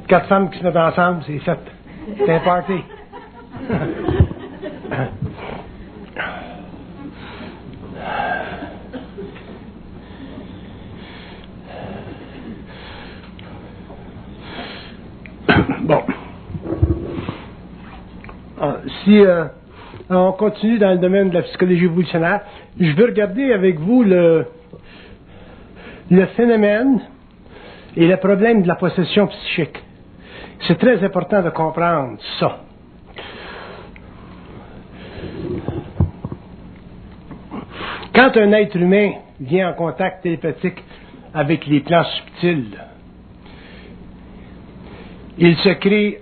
4 femmes qui se mettent ensemble, c'est fait. C'est un party. Bon. Si on continue dans le domaine de la psychologie évolutionnaire, je veux regarder avec vous le phénomène et le problème de la possession psychique. C'est très important de comprendre ça. Quand un être humain vient en contact télépathique avec les plans subtils, il se crée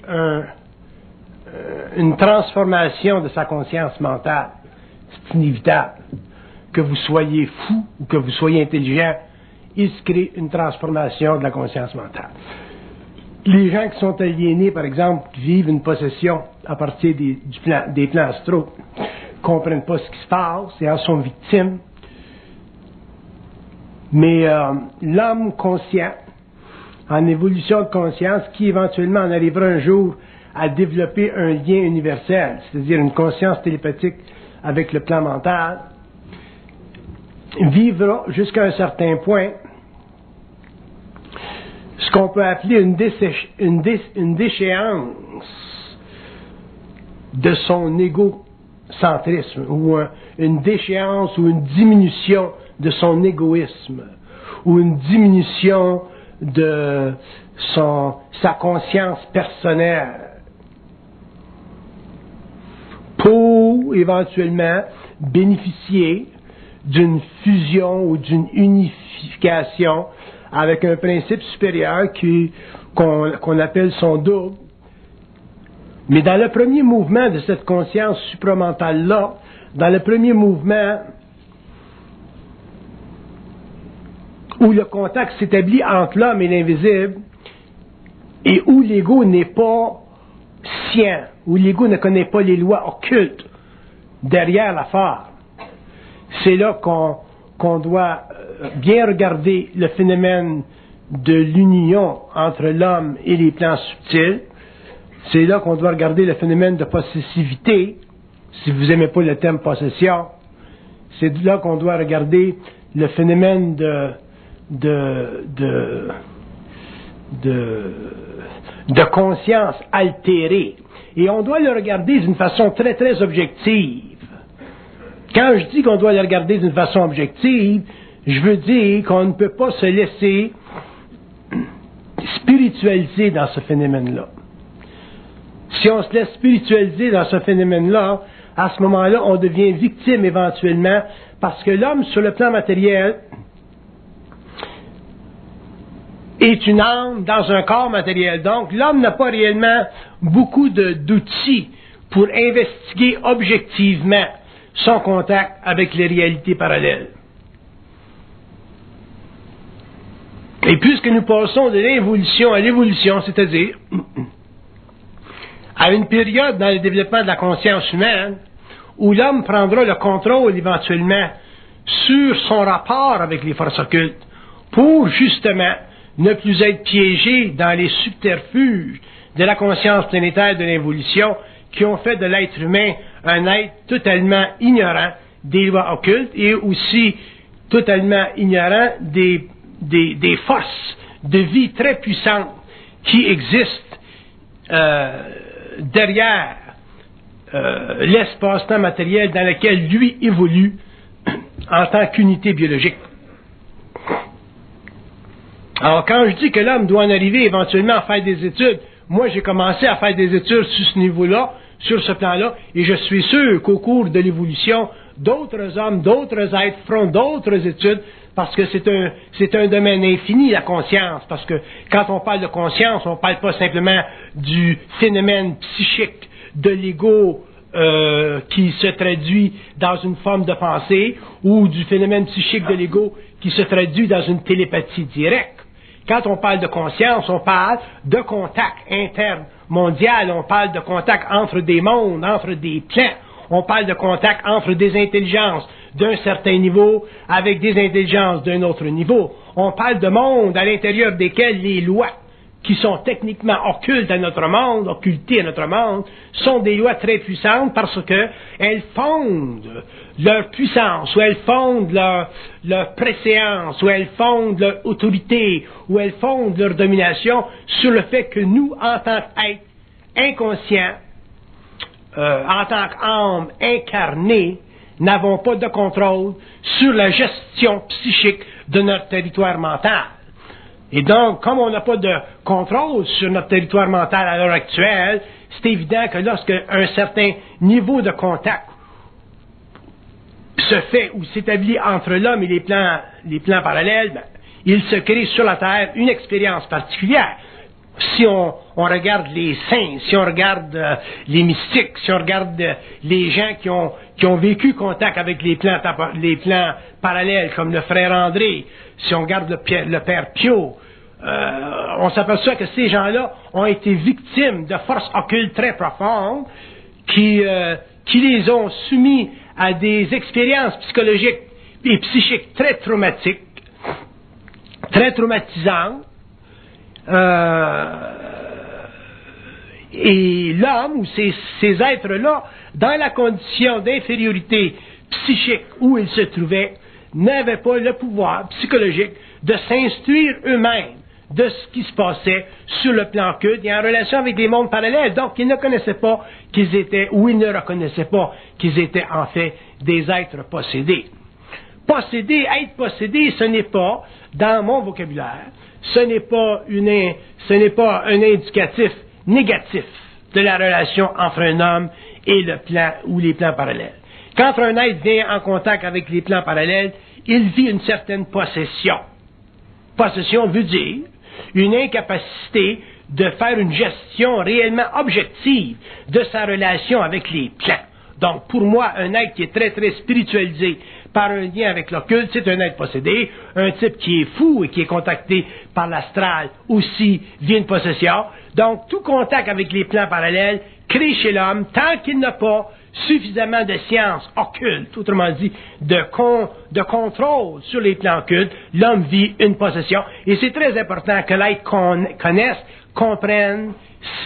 une transformation de sa conscience mentale. C'est inévitable. Que vous soyez fou ou que vous soyez intelligent, il se crée une transformation de la conscience mentale. Les gens qui sont aliénés, par exemple, qui vivent une possession à partir des plans astraux, ne comprennent pas ce qui se passe et en sont victimes. Mais l'homme conscient, en évolution de conscience, qui éventuellement en arrivera un jour à développer un lien universel, c'est-à-dire une conscience télépathique avec le plan mental, vivra jusqu'à un certain point ce qu'on peut appeler une déchéance de son égocentrisme, ou une déchéance ou une diminution de son égoïsme, ou une diminution de sa conscience personnelle, pour éventuellement bénéficier d'une fusion ou d'une unification avec un principe supérieur qu'on appelle son double. Mais dans le premier mouvement de cette conscience supramentale-là, dans le premier mouvement où le contact s'établit entre l'homme et l'invisible, et où l'ego n'est pas sien, où l'ego ne connaît pas les lois occultes derrière la forme, c'est là qu'on doit bien regarder le phénomène de l'union entre l'homme et les plans subtils. C'est là qu'on doit regarder le phénomène de possessivité, si vous n'aimez pas le terme possession. C'est là qu'on doit regarder le phénomène de conscience altérée. Et on doit le regarder d'une façon très, très objective. Quand je dis qu'on doit le regarder d'une façon objective, je veux dire qu'on ne peut pas se laisser spiritualiser dans ce phénomène-là. Si on se laisse spiritualiser dans ce phénomène-là, à ce moment-là, on devient victime éventuellement, parce que l'homme, sur le plan matériel, est une âme dans un corps matériel. Donc, l'homme n'a pas réellement beaucoup d'outils pour investiguer objectivement son contact avec les réalités parallèles. Et puisque nous passons de l'involution à l'évolution, c'est-à-dire à une période dans le développement de la conscience humaine où l'homme prendra le contrôle éventuellement sur son rapport avec les forces occultes pour justement ne plus être piégé dans les subterfuges de la conscience planétaire de l'évolution qui ont fait de l'être humain un être totalement ignorant des lois occultes et aussi totalement ignorant des forces de vie très puissantes qui existent derrière l'espace-temps matériel dans lequel lui évolue en tant qu'unité biologique. Alors, quand je dis que l'homme doit en arriver éventuellement à faire des études, moi j'ai commencé à faire des études sur ce niveau-là, sur ce plan-là, et je suis sûr qu'au cours de l'évolution, d'autres hommes, d'autres êtres feront d'autres études, parce que c'est un domaine infini, la conscience, parce que quand on parle de conscience, on ne parle pas simplement du phénomène psychique de l'ego qui se traduit dans une forme de pensée, ou du phénomène psychique de l'ego qui se traduit dans une télépathie directe. Quand on parle de conscience, on parle de contact interne mondial, on parle de contact entre des mondes, entre des plans, on parle de contact entre des intelligences d'un certain niveau avec des intelligences d'un autre niveau. On parle de mondes à l'intérieur desquels les lois qui sont techniquement occultes à notre monde, occultées à notre monde, sont des lois très puissantes parce que elles fondent leur puissance, ou elles fondent leur préséance, ou elles fondent leur autorité, ou elles fondent leur domination sur le fait que nous, en tant qu'êtres inconscients, en tant qu'âmes incarnées, n'avons pas de contrôle sur la gestion psychique de notre territoire mental. Et donc, comme on n'a pas de contrôle sur notre territoire mental à l'heure actuelle, c'est évident que lorsque un certain niveau de contact se fait ou s'établit entre l'homme et les plans parallèles, ben, il se crée sur la Terre une expérience particulière. Si on regarde les saints, si on regarde les mystiques, si on regarde les gens qui ont vécu contact avec les plans parallèles, comme le frère André, si on regarde le père Pio, on s'aperçoit que ces gens-là ont été victimes de forces occultes très profondes qui les ont soumis à des expériences psychologiques et psychiques très traumatiques, très traumatisantes. Et l'homme, ou ces êtres-là, dans la condition d'infériorité psychique où ils se trouvaient, n'avaient pas le pouvoir psychologique de s'instruire eux-mêmes de ce qui se passait sur le plan occulte et en relation avec des mondes parallèles. Donc, ils ne connaissaient pas qu'ils étaient, ou ils ne reconnaissaient pas qu'ils étaient en fait des êtres possédés. Être possédé, ce n'est pas, dans mon vocabulaire, ce n'est pas un indicatif négatif de la relation entre un homme et le plan ou les plans parallèles. Quand un être vient en contact avec les plans parallèles, il vit une certaine possession. Possession veut dire une incapacité de faire une gestion réellement objective de sa relation avec les plans. Donc, pour moi, un être qui est très, très spiritualisé par un lien avec l'occulte, c'est un être possédé. Un type qui est fou et qui est contacté par l'astral aussi vient une possession. Donc, tout contact avec les plans parallèles crée chez l'homme, tant qu'il n'a pas suffisamment de sciences occultes, autrement dit, de contrôle sur les plans occultes, l'homme vit une possession. Et c'est très important que l'être connaisse, comprenne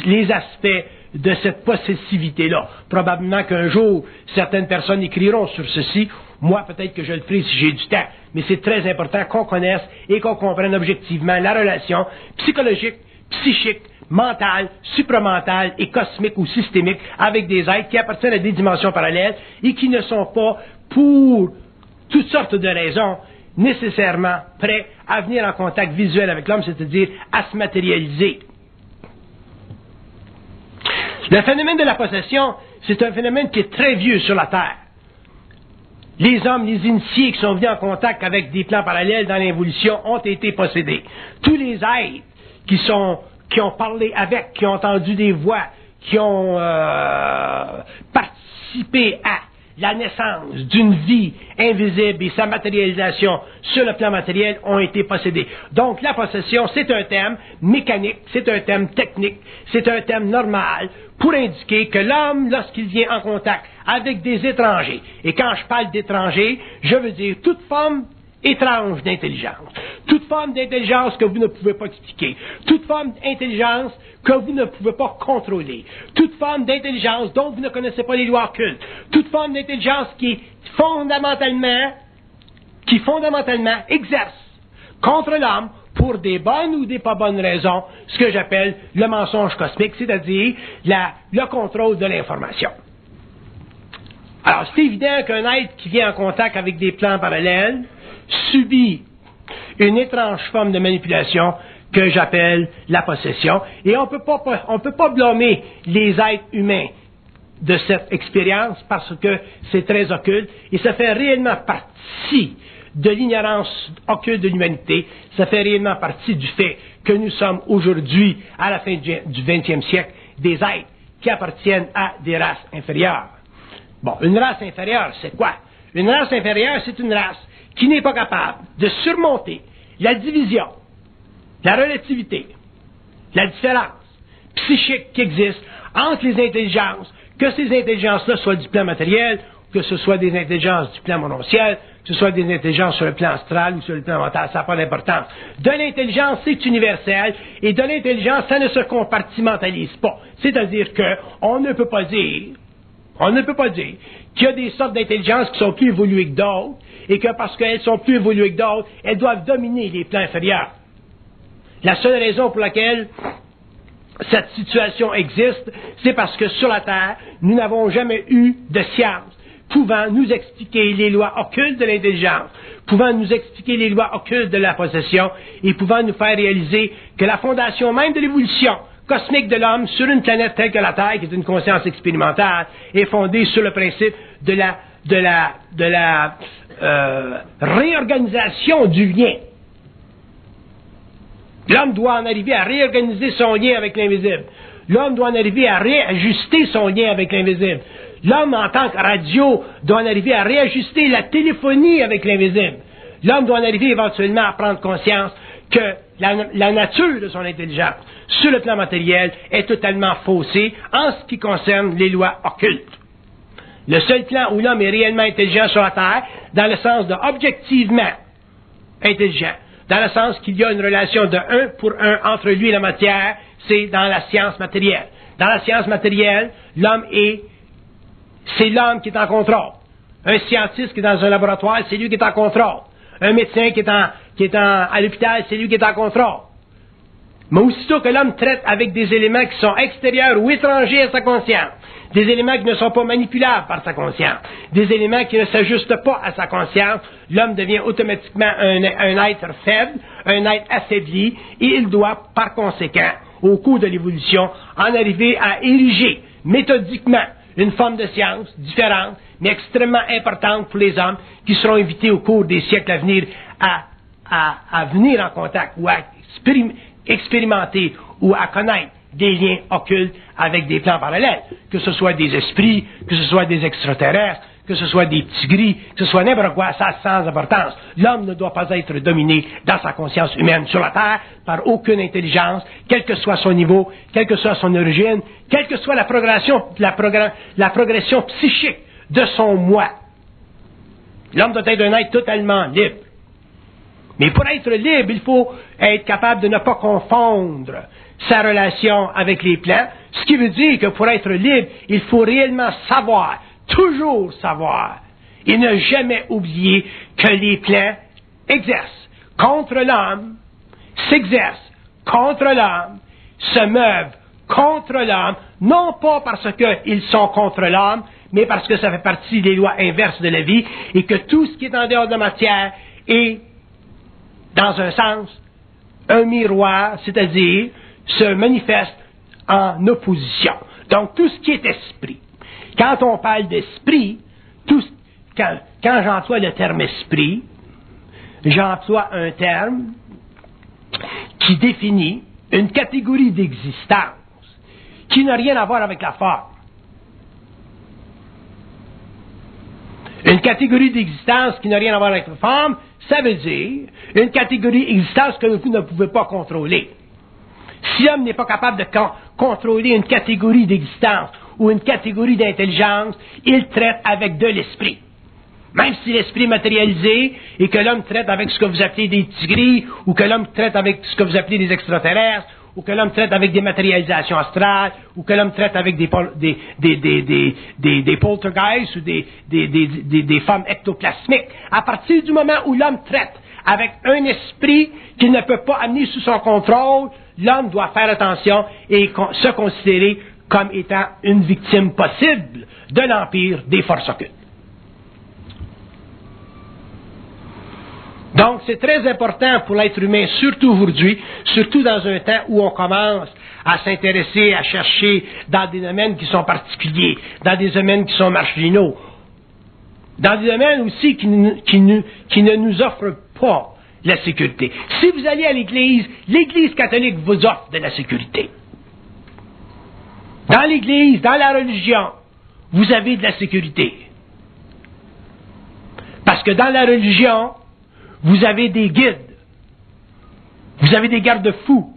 les aspects de cette possessivité-là. Probablement qu'un jour, certaines personnes écriront sur ceci. Moi, peut-être que je le ferai si j'ai du temps. Mais c'est très important qu'on connaisse et qu'on comprenne objectivement la relation psychologique, psychique, mentale, supramentale et cosmique ou systémique avec des êtres qui appartiennent à des dimensions parallèles et qui ne sont pas, pour toutes sortes de raisons, nécessairement prêts à venir en contact visuel avec l'homme, c'est-à-dire à se matérialiser. Le phénomène de la possession, c'est un phénomène qui est très vieux sur la Terre. Les hommes, les initiés qui sont venus en contact avec des plans parallèles dans l'évolution ont été possédés. Tous les êtres qui ont parlé avec, qui ont entendu des voix, qui ont participé à la naissance d'une vie invisible et sa matérialisation sur le plan matériel ont été possédés. Donc la possession, c'est un terme mécanique, c'est un terme technique, c'est un terme normal pour indiquer que l'homme, lorsqu'il vient en contact avec des étrangers, et quand je parle d'étrangers, je veux dire toute forme étrange d'intelligence, toute forme d'intelligence que vous ne pouvez pas expliquer, toute forme d'intelligence que vous ne pouvez pas contrôler, toute forme d'intelligence dont vous ne connaissez pas les lois occultes, toute forme d'intelligence qui fondamentalement exerce contre l'homme pour des bonnes ou des pas bonnes raisons, ce que j'appelle le mensonge cosmique, c'est-à-dire le contrôle de l'information. Alors, c'est évident qu'un être qui vient en contact avec des plans parallèles subit une étrange forme de manipulation que j'appelle la possession. Et on peut pas blâmer les êtres humains de cette expérience parce que c'est très occulte et ça fait réellement partie de l'ignorance occulte de l'humanité. Ça fait réellement partie du fait que nous sommes aujourd'hui, à la fin du 20e siècle, des êtres qui appartiennent à des races inférieures. Bon, une race inférieure, c'est quoi? Une race inférieure, c'est une race qui n'est pas capable de surmonter la division, la relativité, la différence psychique qui existe entre les intelligences, que ces intelligences-là soient du plan matériel que ce soit des intelligences du plan monociel, que ce soit des intelligences sur le plan astral ou sur le plan mental, ça n'a pas d'importance. De l'intelligence, c'est universel, et de l'intelligence, ça ne se compartimentalise pas. C'est-à-dire qu'on ne peut pas dire qu'il y a des sortes d'intelligence qui sont plus évoluées que d'autres, et que parce qu'elles sont plus évoluées que d'autres, elles doivent dominer les plans inférieurs. La seule raison pour laquelle cette situation existe, c'est parce que sur la Terre, nous n'avons jamais eu de science pouvant nous expliquer les lois occultes de l'intelligence, pouvant nous expliquer les lois occultes de la possession, et pouvant nous faire réaliser que la fondation même de l'évolution cosmique de l'homme sur une planète telle que la Terre, qui est une conscience expérimentale, est fondée sur le principe de la réorganisation du lien. L'homme doit en arriver à réorganiser son lien avec l'invisible. L'homme doit en arriver à réajuster son lien avec l'invisible. L'homme, en tant que radio, doit en arriver à réajuster la téléphonie avec l'invisible. L'homme doit en arriver éventuellement à prendre conscience que la nature de son intelligence, sur le plan matériel, est totalement faussée en ce qui concerne les lois occultes. Le seul plan où l'homme est réellement intelligent sur la Terre, dans le sens de objectivement intelligent, dans le sens qu'il y a une relation de 1 pour 1 entre lui et la matière, c'est dans la science matérielle. Dans la science matérielle, c'est l'homme qui est en contrôle. Un scientiste qui est dans un laboratoire, c'est lui qui est en contrôle. Un médecin qui est à l'hôpital, c'est lui qui est en contrôle. Mais aussitôt que l'homme traite avec des éléments qui sont extérieurs ou étrangers à sa conscience, des éléments qui ne sont pas manipulables par sa conscience, des éléments qui ne s'ajustent pas à sa conscience, l'homme devient automatiquement un être faible, un être affaibli, et il doit, par conséquent, au cours de l'évolution, en arriver à ériger méthodiquement une forme de science différente, mais extrêmement importante pour les hommes qui seront invités au cours des siècles à venir à venir en contact ou à expérimenter ou à connaître des liens occultes avec des plans parallèles, que ce soit des esprits, que ce soit des extraterrestres, que ce soit des petits gris, que ce soit n'importe quoi, ça sans importance. L'homme ne doit pas être dominé dans sa conscience humaine sur la Terre par aucune intelligence, quel que soit son niveau, quelle que soit son origine, quelle que soit la progression psychique de son moi. L'homme doit être un être totalement libre. Mais pour être libre, il faut être capable de ne pas confondre sa relation avec les plans, ce qui veut dire que pour être libre, il faut réellement savoir, toujours savoir, et ne jamais oublier que les plans exercent contre l'homme, s'exercent contre l'homme, se meuvent contre l'homme, non pas parce qu'ils sont contre l'homme, mais parce que ça fait partie des lois inverses de la vie, et que tout ce qui est en dehors de la matière est, dans un sens, un miroir, c'est-à-dire se manifeste en opposition. Donc, tout ce qui est esprit. Quand on parle d'esprit, quand j'emploie le terme esprit, j'emploie un terme qui définit une catégorie d'existence qui n'a rien à voir avec la forme. Une catégorie d'existence qui n'a rien à voir avec la forme, ça veut dire une catégorie d'existence que vous ne pouvez pas contrôler. Si l'homme n'est pas capable de contrôler une catégorie d'existence ou une catégorie d'intelligence, il traite avec de l'esprit. Même si l'esprit est matérialisé et que l'homme traite avec ce que vous appelez des tigris, ou que l'homme traite avec ce que vous appelez des extraterrestres, ou que l'homme traite avec des matérialisations astrales, ou que l'homme traite avec des poltergeists ou des formes ectoplasmiques. À partir du moment où l'homme traite avec un esprit qu'il ne peut pas amener sous son contrôle, l'homme doit faire attention et se considérer comme étant une victime possible de l'empire des forces occultes. Donc, c'est très important pour l'être humain, surtout aujourd'hui, surtout dans un temps où on commence à s'intéresser, à chercher dans des domaines qui sont particuliers, dans des domaines qui sont marginaux, dans des domaines aussi qui ne nous offrent pas la sécurité. Si vous allez à l'Église catholique vous offre de la sécurité. Dans l'Église, dans la religion, vous avez de la sécurité. Parce que dans la religion, vous avez des guides. Vous avez des garde-fous.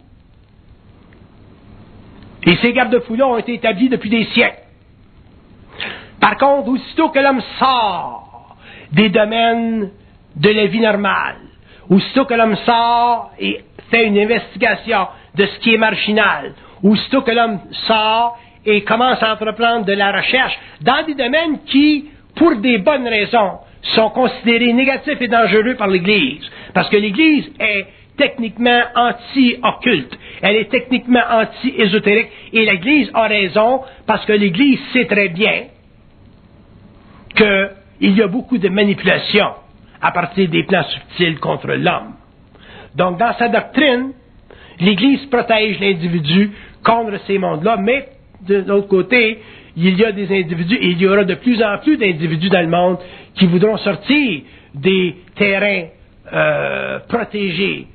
Et ces garde-fous-là ont été établis depuis des siècles. Par Par contre, aussitôt que l'homme sort des domaines de la vie normale, aussitôt que l'homme sort et fait une investigation de ce qui est marginal, aussitôt que l'homme sort et commence à entreprendre de la recherche dans des domaines qui, pour des bonnes raisons, sont considérés négatifs et dangereux par l'Église. Parce que l'Église est techniquement anti-occulte, elle est techniquement anti-ésotérique, et l'Église a raison, parce que l'Église sait très bien qu'il y a beaucoup de manipulation à partir des plans subtils contre l'homme. Donc, dans sa doctrine, l'Église protège l'individu contre ces mondes-là, mais de l'autre côté, il y a des individus, et il y aura de plus en plus d'individus dans le monde qui voudront sortir des terrains protégés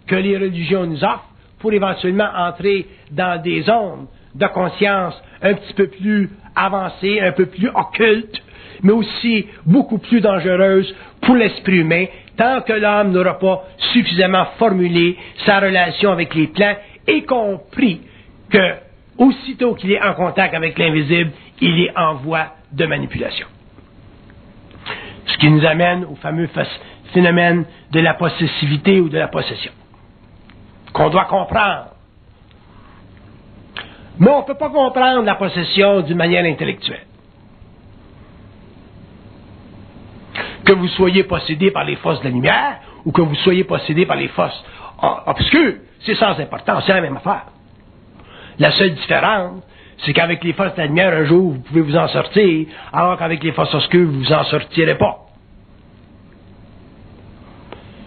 que les religions nous offrent pour éventuellement entrer dans des zones de conscience un petit peu plus avancées, un peu plus occultes, mais aussi beaucoup plus dangereuses pour l'esprit humain, tant que l'homme n'aura pas suffisamment formulé sa relation avec les plans et compris que, aussitôt qu'il est en contact avec l'invisible, il est en voie de manipulation. Ce qui nous amène au fameux phénomène de la possessivité ou de la possession, qu'on doit comprendre. Mais on ne peut pas comprendre la possession d'une manière intellectuelle. Que vous soyez possédé par les forces de la lumière ou que vous soyez possédé par les forces obscures, c'est sans importance, c'est la même affaire. La seule différence, c'est qu'avec les forces de la lumière, un jour, vous pouvez vous en sortir, alors qu'avec les forces obscures, vous vous en sortirez pas.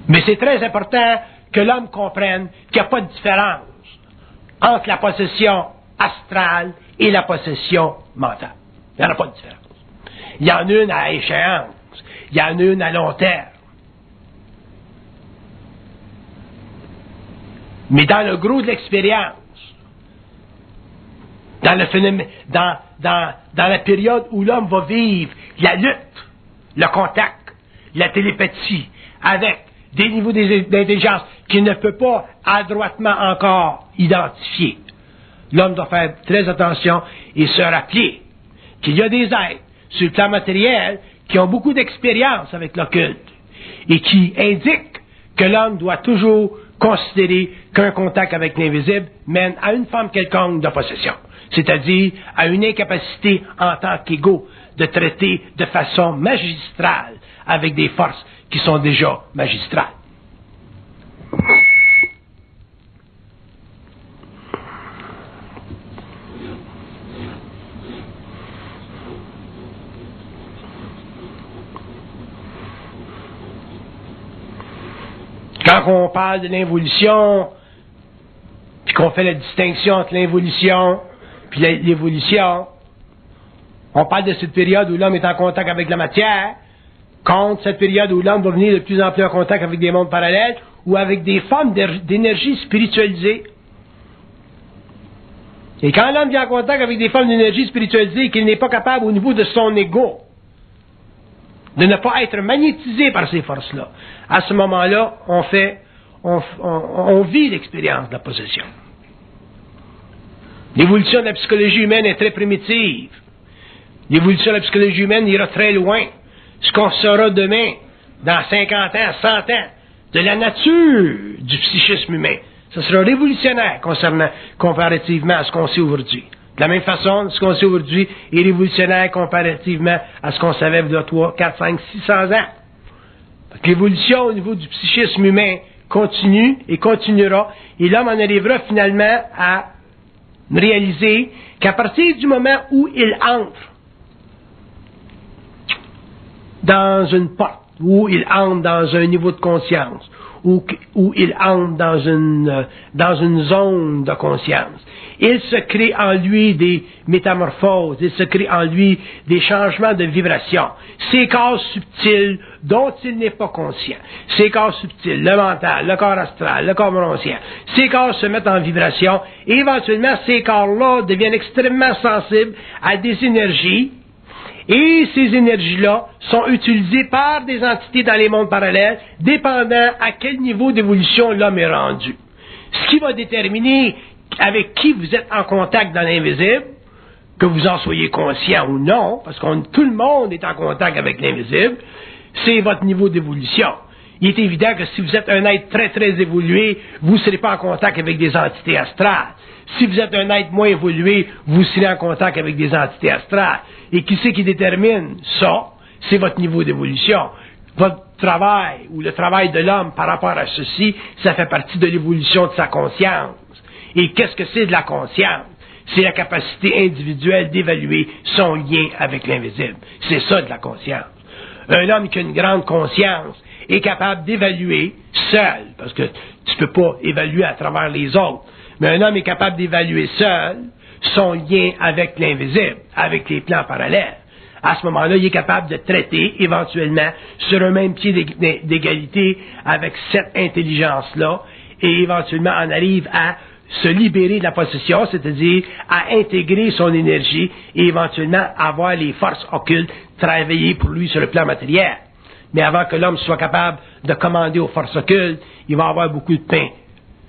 Mais c'est très important que l'homme comprenne qu'il n'y a pas de différence entre la possession astrale et la possession mentale. Il n'y en a pas de différence. Il y en a une à échéance. Il y en a une à long terme. Mais dans le gros de l'expérience, dans le phénomène, dans la période où l'homme va vivre la lutte, le contact, la télépathie, avec des niveaux d'intelligence qu'il ne peut pas adroitement encore identifier, l'homme doit faire très attention et se rappeler qu'il y a des êtres sur le plan matériel qui ont beaucoup d'expérience avec l'occulte et qui indiquent que l'homme doit toujours considérer qu'un contact avec l'invisible mène à une forme quelconque de possession, c'est-à-dire à une incapacité en tant qu'égaux de traiter de façon magistrale avec des forces qui sont déjà magistrales. Quand on parle de l'involution, puis qu'on fait la distinction entre l'involution puis l'évolution, on parle de cette période où l'homme est en contact avec la matière, contre cette période où l'homme va venir de plus en plus en contact avec des mondes parallèles ou avec des formes d'énergie spiritualisée. Et quand l'homme vient en contact avec des formes d'énergie spiritualisée et qu'il n'est pas capable au niveau de son ego de ne pas être magnétisé par ces forces-là, à ce moment-là, on vit l'expérience de la possession. L'évolution de la psychologie humaine est très primitive. L'évolution de la psychologie humaine ira très loin. Ce qu'on saura demain, dans 50 ans, 100 ans, de la nature du psychisme humain, ce sera révolutionnaire comparativement à ce qu'on sait aujourd'hui. De la même façon, ce qu'on sait aujourd'hui est révolutionnaire comparativement à ce qu'on savait il y a 3, 4, 5, 600 ans. L'évolution au niveau du psychisme humain continue et continuera, et l'homme en arrivera finalement à réaliser qu'à partir du moment où il entre dans une porte, où il entre dans un niveau de conscience, où il entre dans une zone de conscience, il se crée en lui des métamorphoses, il se crée en lui des changements de vibration. Ces corps subtils dont il n'est pas conscient, ces corps subtils, le mental, le corps astral, le corps bronchien, ces corps se mettent en vibration et éventuellement ces corps-là deviennent extrêmement sensibles à des énergies. Et ces énergies-là sont utilisées par des entités dans les mondes parallèles, dépendant à quel niveau d'évolution l'homme est rendu. Ce qui va déterminer avec qui vous êtes en contact dans l'invisible, que vous en soyez conscient ou non, parce que tout le monde est en contact avec l'invisible, c'est votre niveau d'évolution. Il est évident que si vous êtes un être très, très évolué, vous ne serez pas en contact avec des entités astrales. Si vous êtes un être moins évolué, vous serez en contact avec des entités astrales. Et qui c'est qui détermine ça? C'est votre niveau d'évolution. Votre travail, ou le travail de l'homme par rapport à ceci, ça fait partie de l'évolution de sa conscience. Et qu'est-ce que c'est de la conscience? C'est la capacité individuelle d'évaluer son lien avec l'invisible. C'est ça de la conscience. Un homme qui a une grande conscience est capable d'évaluer seul, parce que tu ne peux pas évaluer à travers les autres, mais un homme est capable d'évaluer seul son lien avec l'invisible, avec les plans parallèles. À ce moment-là, il est capable de traiter éventuellement sur un même pied d'égalité avec cette intelligence-là, et éventuellement en arrive à se libérer de la possession, c'est-à-dire à intégrer son énergie et éventuellement avoir les forces occultes travailler pour lui sur le plan matériel. Mais avant que l'homme soit capable de commander aux forces occultes, il va avoir beaucoup de pain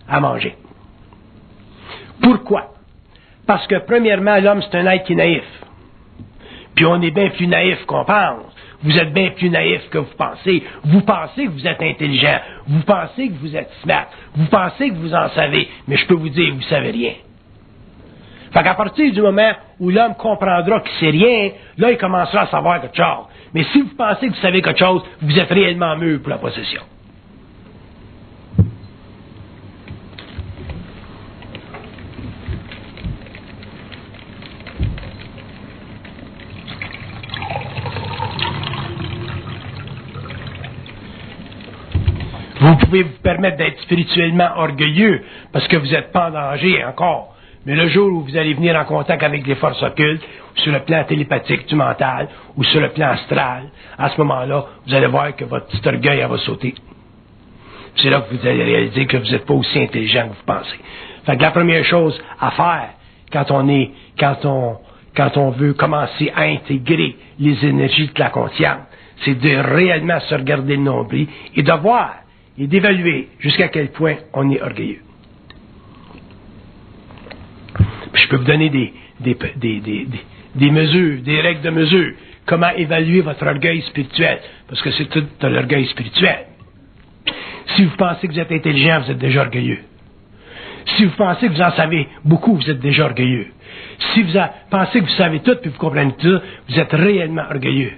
à manger. Pourquoi? Parce que premièrement, l'homme c'est un être qui est naïf. Puis on est bien plus naïf qu'on pense. Vous êtes bien plus naïf que vous pensez. Vous pensez que vous êtes intelligent. Vous pensez que vous êtes smart. Vous pensez que vous en savez. Mais je peux vous dire, vous ne savez rien. Fait qu'à partir du moment où l'homme comprendra qu'il ne sait rien, là, il commencera à savoir quelque chose. Mais si vous pensez que vous savez quelque chose, vous êtes réellement mûr pour la possession. Vous pouvez vous permettre d'être spirituellement orgueilleux parce que vous n'êtes pas en danger encore. Mais le jour où vous allez venir en contact avec les forces occultes, ou sur le plan télépathique du mental, ou sur le plan astral, à ce moment-là, vous allez voir que votre petit orgueil va sauter. C'est là que vous allez réaliser que vous n'êtes pas aussi intelligent que vous pensez. Fait que la première chose à faire quand on veut commencer à intégrer les énergies de la conscience, c'est de réellement se regarder le nombril et de voir et d'évaluer jusqu'à quel point on est orgueilleux. Puis je peux vous donner des mesures, des règles de mesure. Comment évaluer votre orgueil spirituel? Parce que c'est tout de l'orgueil spirituel. Si vous pensez que vous êtes intelligent, vous êtes déjà orgueilleux. Si vous pensez que vous en savez beaucoup, vous êtes déjà orgueilleux. Si vous pensez que vous savez tout et vous comprenez tout, vous êtes réellement orgueilleux.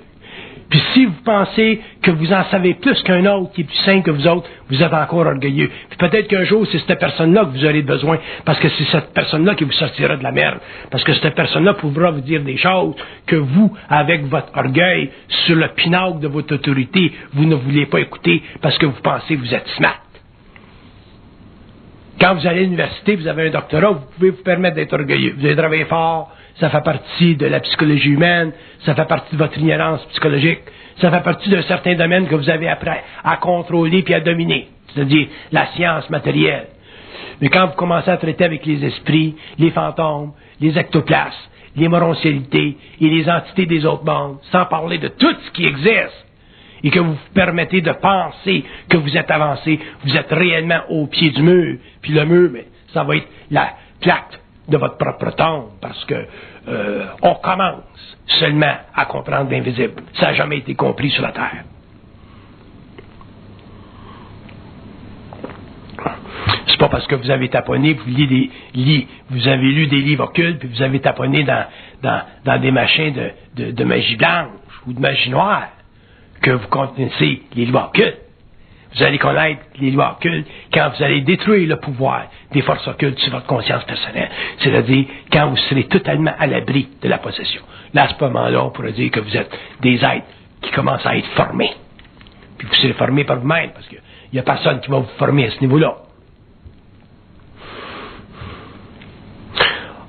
Puis si vous pensez que vous en savez plus qu'un autre qui est plus sain que vous autres, vous êtes encore orgueilleux. Puis peut-être qu'un jour, c'est cette personne-là que vous aurez besoin, parce que c'est cette personne-là qui vous sortira de la merde. Parce que cette personne-là pourra vous dire des choses que vous, avec votre orgueil, sur le pinacle de votre autorité, vous ne voulez pas écouter parce que vous pensez que vous êtes smart. Quand vous allez à l'université, vous avez un doctorat, vous pouvez vous permettre d'être orgueilleux. Vous allez travailler fort, ça fait partie de la psychologie humaine, ça fait partie de votre ignorance psychologique, ça fait partie d'un certain domaine que vous avez appris à contrôler puis à dominer, c'est-à-dire la science matérielle. Mais quand vous commencez à traiter avec les esprits, les fantômes, les ectoplasmes, les morontialités et les entités des autres mondes, sans parler de tout ce qui existe, et que vous vous permettez de penser que vous êtes avancé, vous êtes réellement au pied du mur, puis le mur, mais ça va être la plaque de votre propre tombe, parce que on commence seulement à comprendre l'invisible. Ça n'a jamais été compris sur la Terre. C'est pas parce que vous avez taponné, vous avez lu des livres occultes, puis vous avez taponné dans des machins de magie blanche ou de magie noire, que vous connaissez les lois occultes. Vous allez connaître les lois occultes quand vous allez détruire le pouvoir des forces occultes sur votre conscience personnelle. C'est-à-dire quand vous serez totalement à l'abri de la possession. Là, à ce moment-là, on pourrait dire que vous êtes des êtres qui commencent à être formés. Puis vous serez formés par vous-même, parce qu'il n'y a personne qui va vous former à ce niveau-là.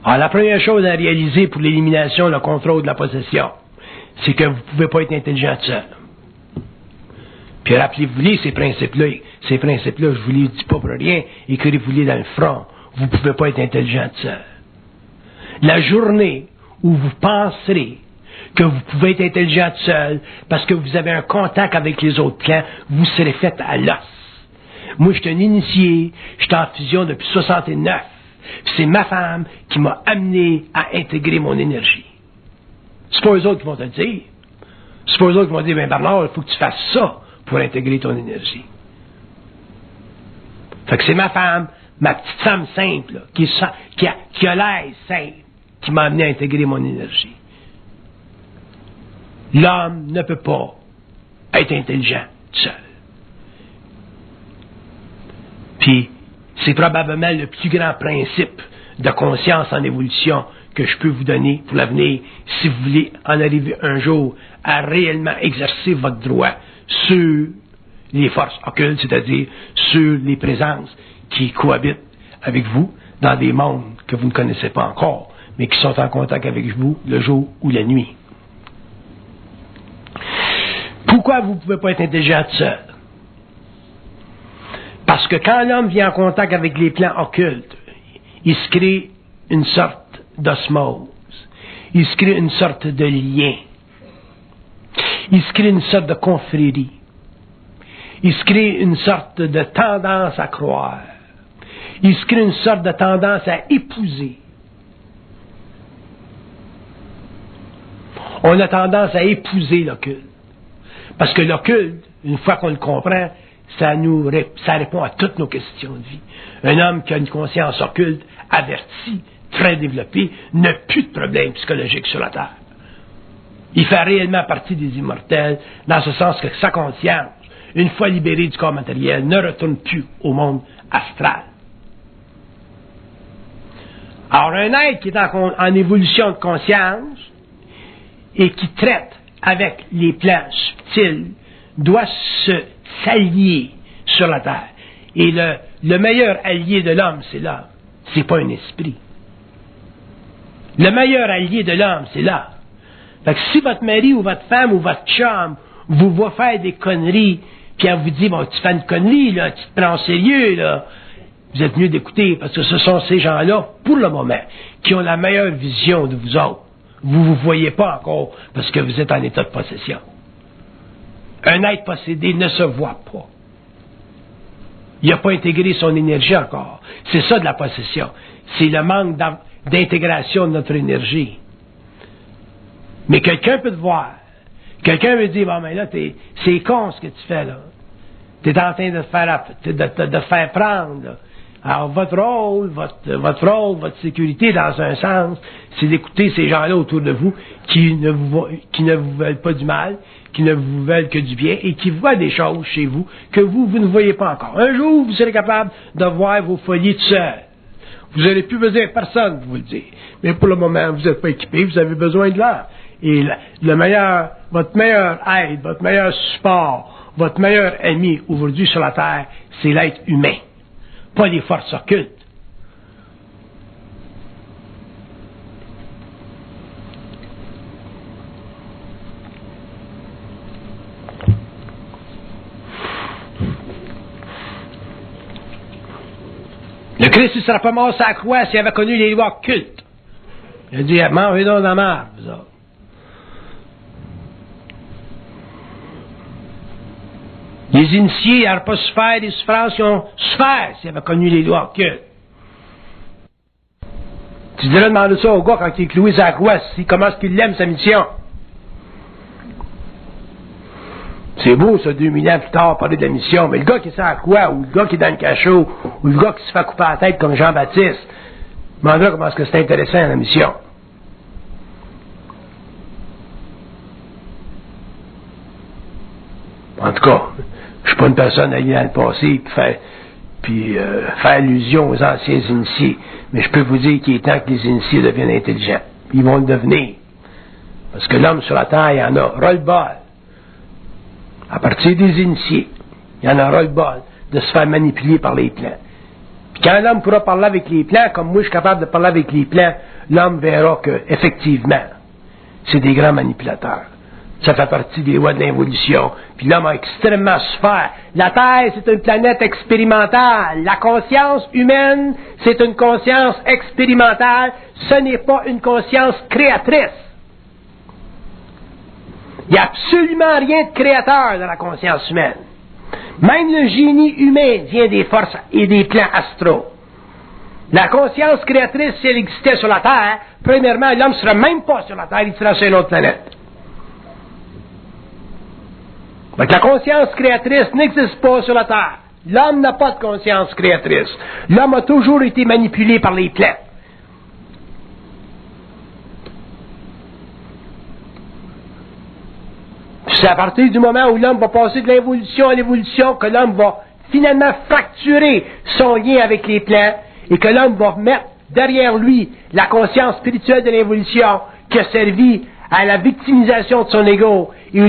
Alors, la première chose à réaliser pour l'élimination, le contrôle de la possession, c'est que vous ne pouvez pas être intelligent tout seul. Puis rappelez-vous-les, ces principes-là, je vous les dis pas pour rien, écrivez-vous-les dans le front. Vous ne pouvez pas être intelligent tout seul. La journée où vous penserez que vous pouvez être intelligent tout seul, parce que vous avez un contact avec les autres clans, vous serez fait à l'os. Moi, je suis un initié, je suis en fusion depuis 69. Puis c'est ma femme qui m'a amené à intégrer mon énergie. C'est pas eux autres qui vont te le dire. C'est pas eux autres qui vont dire, ben Bernard, il faut que tu fasses ça pour intégrer ton énergie. Fait que c'est ma femme, ma petite femme simple, là, qui a l'air simple, qui m'a amené à intégrer mon énergie. L'homme ne peut pas être intelligent seul. Puis, c'est probablement le plus grand principe de conscience en évolution que je peux vous donner pour l'avenir, si vous voulez en arriver un jour à réellement exercer votre droit sur les forces occultes, c'est-à-dire sur les présences qui cohabitent avec vous dans des mondes que vous ne connaissez pas encore, mais qui sont en contact avec vous le jour ou la nuit. Pourquoi vous ne pouvez pas être intelligent seul? Parce que quand l'homme vient en contact avec les plans occultes, il se crée une sorte d'osmose. Il se crée une sorte de lien. Il se crée une sorte de confrérie. Il se crée une sorte de tendance à croire. Il se crée une sorte de tendance à épouser. On a tendance à épouser l'occulte. Parce que l'occulte, une fois qu'on le comprend, ça répond à toutes nos questions de vie. Un homme qui a une conscience occulte, avertie, très développée, n'a plus de problème psychologique sur la Terre. Il fait réellement partie des immortels, dans ce sens que sa conscience, une fois libérée du corps matériel, ne retourne plus au monde astral. Alors, un être qui est en évolution de conscience et qui traite avec les plans subtils doit s'allier sur la terre. Et le meilleur allié de l'homme, c'est l'homme. C'est pas un esprit. Le meilleur allié de l'homme, c'est l'homme. Fait que si votre mari ou votre femme ou votre chum vous voit faire des conneries, puis elle vous dit, bon, tu fais une connerie, là, tu te prends au sérieux, là, vous êtes mieux d'écouter, parce que ce sont ces gens-là, pour le moment, qui ont la meilleure vision de vous autres. Vous ne vous voyez pas encore, parce que vous êtes en état de possession. Un être possédé ne se voit pas. Il n'a pas intégré son énergie encore. C'est ça de la possession. C'est le manque d'intégration de notre énergie. Mais quelqu'un peut te voir. Quelqu'un veut dire, bon, mais là, c'est con ce que tu fais, là. Tu es en train de te faire prendre, là. Alors, votre rôle, votre sécurité, dans un sens, c'est d'écouter ces gens-là autour de vous qui ne vous veulent pas du mal, qui ne vous veulent que du bien et qui voient des choses chez vous que vous ne voyez pas encore. Un jour, vous serez capable de voir vos foyers tout seul. Vous n'aurez plus besoin de personne pour vous le dire. Mais pour le moment, vous n'êtes pas équipé, vous avez besoin de l'heure. Et votre meilleur aide, votre meilleur support, votre meilleur ami aujourd'hui sur la Terre, c'est l'être humain. Pas les forces occultes. Le Christ ne serait pas mort sur la croix s'il avait connu les lois occultes. Il a dit, mangez donc dans la marde, vous autres. Les initiés n'auraient pas souffert des souffrances qu'ils ont souffert s'ils avaient connu les lois occultes. Tu dirais demander ça au gars quand il est cloué sur la croix, comment est-ce qu'il aime sa mission. C'est beau, ça, 2000 ans plus tard, parler de la mission, mais le gars qui est sur la croix, ou le gars qui est dans le cachot, ou le gars qui se fait couper la tête comme Jean-Baptiste, demandera comment est-ce que c'est intéressant la mission. En tout cas, je suis pas une personne à aller dans le passé puis faire allusion aux anciens initiés, mais je peux vous dire qu'il est temps que les initiés deviennent intelligents. Ils vont le devenir. Parce que l'homme sur la terre, il y en a ras-le-bol. À partir des initiés, il y en a ras-le-bol de se faire manipuler par les plans. Puis quand l'homme pourra parler avec les plans, comme moi je suis capable de parler avec les plans, l'homme verra que, effectivement, c'est des grands manipulateurs. Ça fait partie des lois de l'involution. Puis l'homme a extrêmement souffert. La Terre, c'est une planète expérimentale. La conscience humaine, c'est une conscience expérimentale. Ce n'est pas une conscience créatrice. Il n'y a absolument rien de créateur dans la conscience humaine. Même le génie humain vient des forces et des plans astraux. La conscience créatrice, si elle existait sur la Terre, premièrement, l'homme ne serait même pas sur la Terre, il serait sur une autre planète. Donc la conscience créatrice n'existe pas sur la Terre. L'homme n'a pas de conscience créatrice. L'homme a toujours été manipulé par les plans. C'est à partir du moment où l'homme va passer de l'involution à l'évolution que l'homme va finalement fracturer son lien avec les plans et que l'homme va mettre derrière lui la conscience spirituelle de l'évolution qui a servi à la victimisation de son ego et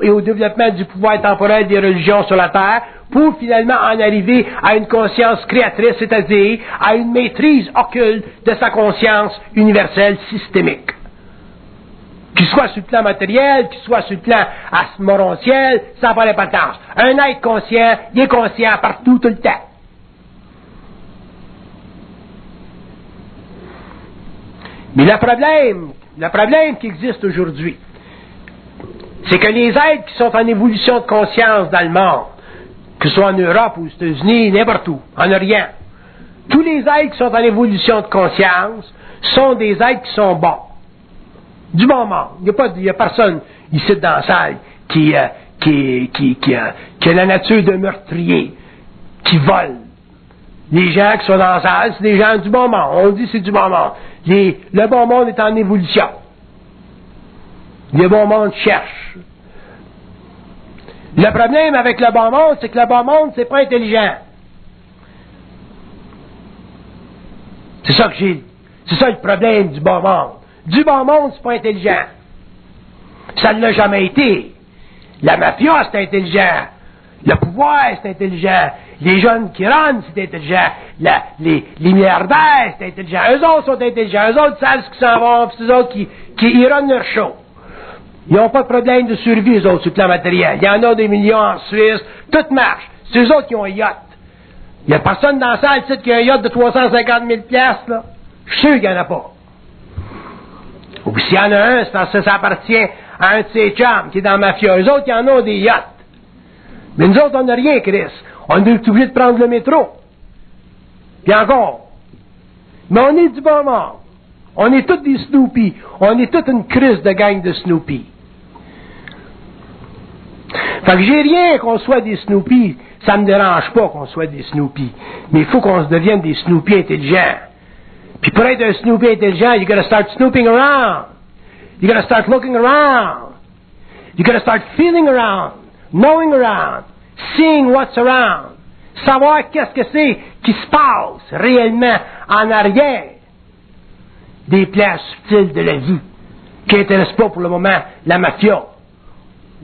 au développement du pouvoir temporel des religions sur la terre pour finalement en arriver à une conscience créatrice, c'est-à-dire à une maîtrise occulte de sa conscience universelle systémique. Qu'il soit sur le plan matériel, qu'il soit sur le plan morontiel, ça n'a pas d'importance. Un être conscient, il est conscient partout, tout le temps. Mais le problème qui existe aujourd'hui, c'est que les êtres qui sont en évolution de conscience dans le monde, que ce soit en Europe ou aux États-Unis, n'importe où, en Orient, tous les êtres qui sont en évolution de conscience sont des êtres qui sont bons. Du bon monde. Il n'y a personne ici dans la salle qui a la nature d'un meurtrier, qui vole. Les gens qui sont dans la salle, c'est des gens du bon monde. On dit c'est du bon monde. Le bon monde est en évolution. Le bon monde cherche. Le problème avec le bon monde, c'est que le bon monde, c'est pas intelligent. C'est ça le problème du bon monde. Du bon monde, c'est pas intelligent. Ça ne l'a jamais été. La mafia, c'est intelligent. Le pouvoir, c'est intelligent. Les jeunes qui rentrent, c'est intelligent. Les milliardaires, c'est intelligent. Eux autres sont intelligents. Eux autres savent ce qu'ils s'en vont, puis c'est eux autres qui runnent leur show. Ils n'ont pas de problème de survie, eux autres, sur le plan matériel. Il y en a des millions en Suisse. Tout marche. C'est eux autres qui ont un yacht. Il n'y a personne dans la salle qui a un yacht de 350 000 piastres, là. Je suis sûr qu'il n'y en a pas. Ou puis s'il y en a un, c'est parce que ça appartient à un de ses chums qui est dans la mafia. Eux autres, il y en a des yachts. Mais nous autres, on n'a rien, Chris. On est obligé de prendre le métro. Puis encore. Mais on est du bon monde. On est tous des Snoopy. On est toute une crise de gang de Snoopy. Fait que j'ai rien qu'on soit des Snoopy. Ça me dérange pas qu'on soit des Snoopy. Mais il faut qu'on se devienne des Snoopy intelligents. Puis pour être un Snoopy intelligent, you gotta start snooping around. You gotta start looking around. You gotta start feeling around, knowing around, seeing what's around. Savoir qu'est-ce que c'est qui se passe réellement en arrière des plans subtils de la vie, qui n'intéressent pas pour le moment la mafia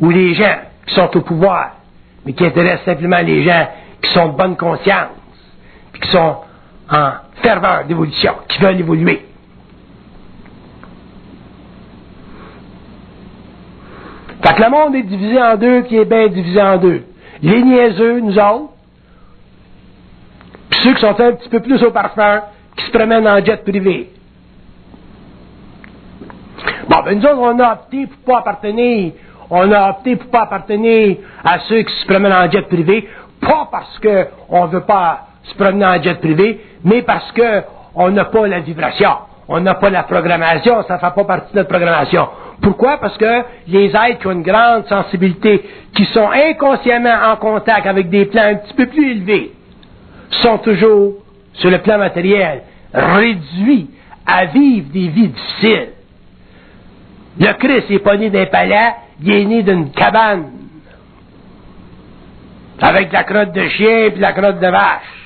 ou les gens qui sont au pouvoir, mais qui intéressent simplement les gens qui sont de bonne conscience, puis qui sont en ferveur d'évolution, qui veulent évoluer. Fait que le monde est divisé en deux, qui est bien divisé en deux. Les niaiseux, nous autres, puis ceux qui sont un petit peu plus au parfum, qui se promènent en jet privé. Bon, ben nous autres, on a opté pour pas appartenir à ceux qui se promènent en jet privé, pas parce qu'on veut pas se promener en jet privé, mais parce que on n'a pas la vibration, on n'a pas la programmation, ça ne fait pas partie de notre programmation. Pourquoi? Parce que les êtres qui ont une grande sensibilité, qui sont inconsciemment en contact avec des plans un petit peu plus élevés, sont toujours, sur le plan matériel, réduits à vivre des vies difficiles. Le Christ n'est pas né d'un palais, il est né d'une cabane, avec de la crotte de chien et de la crotte de vache.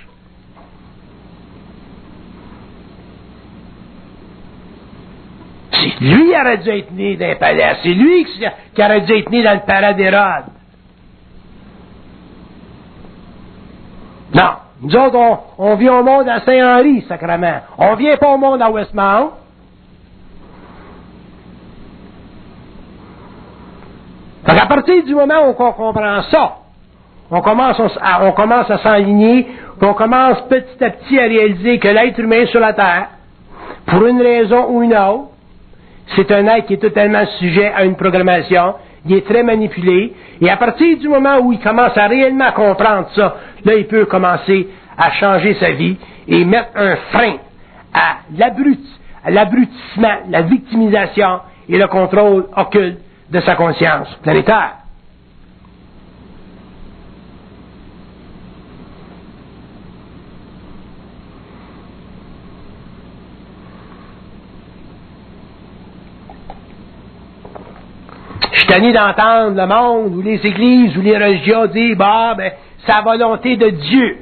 C'est lui qui aurait dû être né d'un palais. C'est lui qui aurait dû être né dans le palais d'Hérode. Non. Nous autres, on vient au monde à Saint-Henri, sacrément. On vient pas au monde à Westmount. Fait qu'à partir du moment où on comprend ça, on commence à s'enligner, puis on commence petit à petit à réaliser que l'être humain sur la Terre, pour une raison ou une autre, c'est un être qui est totalement sujet à une programmation, il est très manipulé, et à partir du moment où il commence à réellement comprendre ça, là, il peut commencer à changer sa vie et mettre un frein à l'abrutissement, la victimisation et le contrôle occulte de sa conscience planétaire. Je suis tanné d'entendre le monde ou les églises ou les religions dire c'est la volonté de Dieu.